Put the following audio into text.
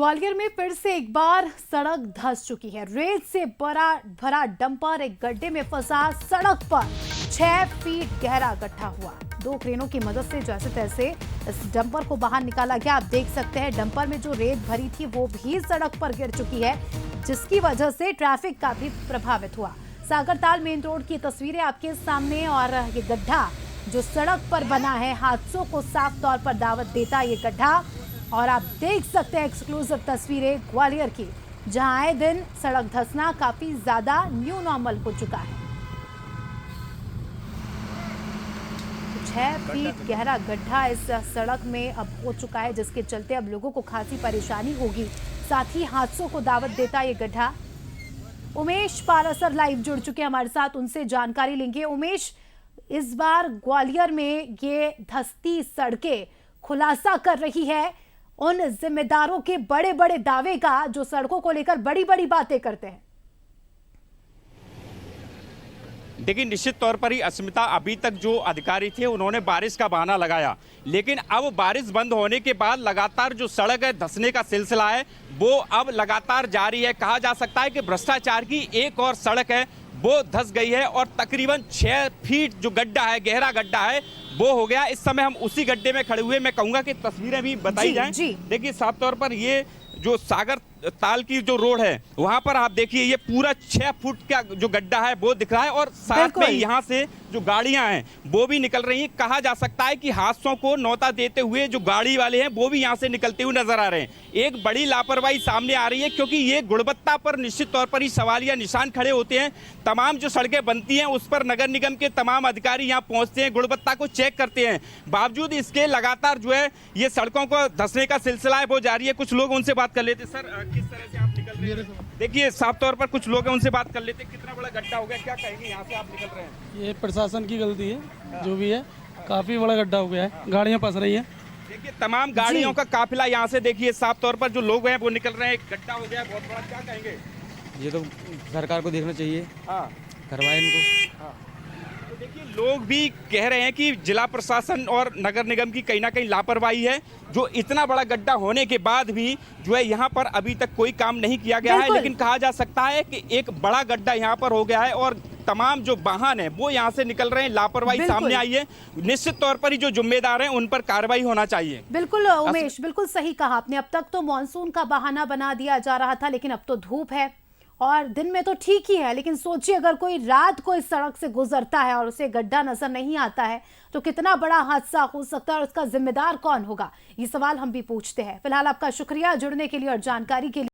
ग्वालियर में फिर से एक बार सड़क धंस चुकी है। रेत से भरा डंपर एक गड्ढे में फंसा। सड़क पर 6 फीट गहरा गड्ढा हुआ। 2 क्रेनों की मदद से जैसे तैसे इस डंपर को बाहर निकाला गया। आप देख सकते हैं डंपर में जो रेत भरी थी वो भी सड़क पर गिर चुकी है, जिसकी वजह से ट्रैफिक काफी प्रभावित हुआ। सागरताल मेन रोड की तस्वीरें आपके सामने, और ये गड्ढा जो सड़क पर बना है हादसों को साफ तौर पर दावत देता है ये गड्ढा। और आप देख सकते हैं एक्सक्लूसिव तस्वीरें ग्वालियर की, जहां आए दिन सड़क धंसना काफी ज्यादा न्यू नॉर्मल हो चुका है। 6 फीट गहरा गड्ढा इस सड़क में अब हो चुका है, जिसके चलते अब लोगों को खासी परेशानी होगी। साथ ही हादसों को दावत देता ये गड्ढा। उमेश पारासर लाइव जुड़ चुके हैं हमारे साथ, उनसे जानकारी लेंगे। उमेश, इस बार ग्वालियर में ये धंसती सड़कें खुलासा कर रही है उन जिम्मेदारों के बड़े बड़े दावे का जो सड़कों को लेकर बड़ी बड़ी बातें करते हैं। देखिए, निश्चित तौर पर ही अस्मिता, अभी तक जो अधिकारी थे उन्होंने बारिश का बहाना लगाया, लेकिन अब बारिश बंद होने के बाद लगातार जो सड़क है धंसने का सिलसिला है वो अब लगातार जारी है। कहा जा सकता है कि भ्रष्टाचार की एक और सड़क है वो धंस गई है, और तकरीबन 6 फीट जो गड्ढा है, गहरा गड्ढा है, वो हो गया। इस समय हम उसी गड्ढे में खड़े हुए, मैं कहूंगा कि तस्वीरें भी बताई जाएं। देखिए, साफ तौर पर ये जो सागर ताल की जो रोड है वहां पर आप देखिए ये पूरा 6 फुट का जो गड्ढा है वो दिख रहा है, और साथ में यहाँ से जो गाड़ियां हैं वो भी निकल रही हैं। कहा जा सकता है कि हादसों को न्योता देते हुए जो गाड़ी वाले हैं वो भी यहाँ से निकलते हुए नजर आ रहे हैं। एक बड़ी लापरवाही सामने आ रही है, क्योंकि ये गुणवत्ता पर निश्चित तौर पर ही सवालिया निशान खड़े होते हैं। तमाम जो सड़कें बनती हैं उस पर नगर निगम के तमाम अधिकारी यहाँ पहुंचते हैं, गुणवत्ता को चेक करते हैं। बावजूद इसके लगातार जो है ये सड़कों को धंसने का सिलसिला है वो जारी है। कुछ लोग उनसे बात कर लेते। सर, किस तरह से आप निकल रहे हैं? देखिए, साफ तौर पर कुछ लोग हैं, उनसे बात कर लेते। कितना बड़ा गड्ढा हो गया, क्या कहेंगे? यहाँ से आप निकल रहे हैं। ये प्रशासन की गलती है, जो भी है। काफी बड़ा गड्ढा हो गया है, गाड़ियां फंस रही हैं। देखिए, तमाम गाड़ियों का काफिला यहाँ से देखिए साफ तौर पर जो लोग हैं वो निकल रहे हैं। गड्ढा हो गया बहुत बड़ा, क्या कहेंगे? ये तो सरकार को देखना चाहिए, हाँ, करवाए इनको। हाँ। तो देखिए, लोग भी कह रहे हैं कि जिला प्रशासन और नगर निगम की कहीं ना कहीं लापरवाही है, जो इतना बड़ा गड्ढा होने के बाद भी जो है यहाँ पर अभी तक कोई काम नहीं किया गया है। लेकिन कहा जा सकता है कि एक बड़ा गड्ढा यहाँ पर हो गया है, और तमाम जो वाहन है वो यहाँ से निकल रहे हैं। लापरवाही सामने आई है। निश्चित तौर पर ही जो जिम्मेदार हैं उन पर कार्रवाई होना चाहिए। बिल्कुल उमेश, बिल्कुल सही कहा आपने। अब तक तो मानसून का बहाना बना दिया जा रहा था, लेकिन अब तो धूप है और दिन में तो ठीक ही है। लेकिन सोचिए, अगर कोई रात को इस सड़क से गुजरता है और उसे गड्ढा नजर नहीं आता है तो कितना बड़ा हादसा हो सकता है, और उसका जिम्मेदार कौन होगा? ये सवाल हम भी पूछते हैं। फिलहाल आपका शुक्रिया जुड़ने के लिए और जानकारी के लिए।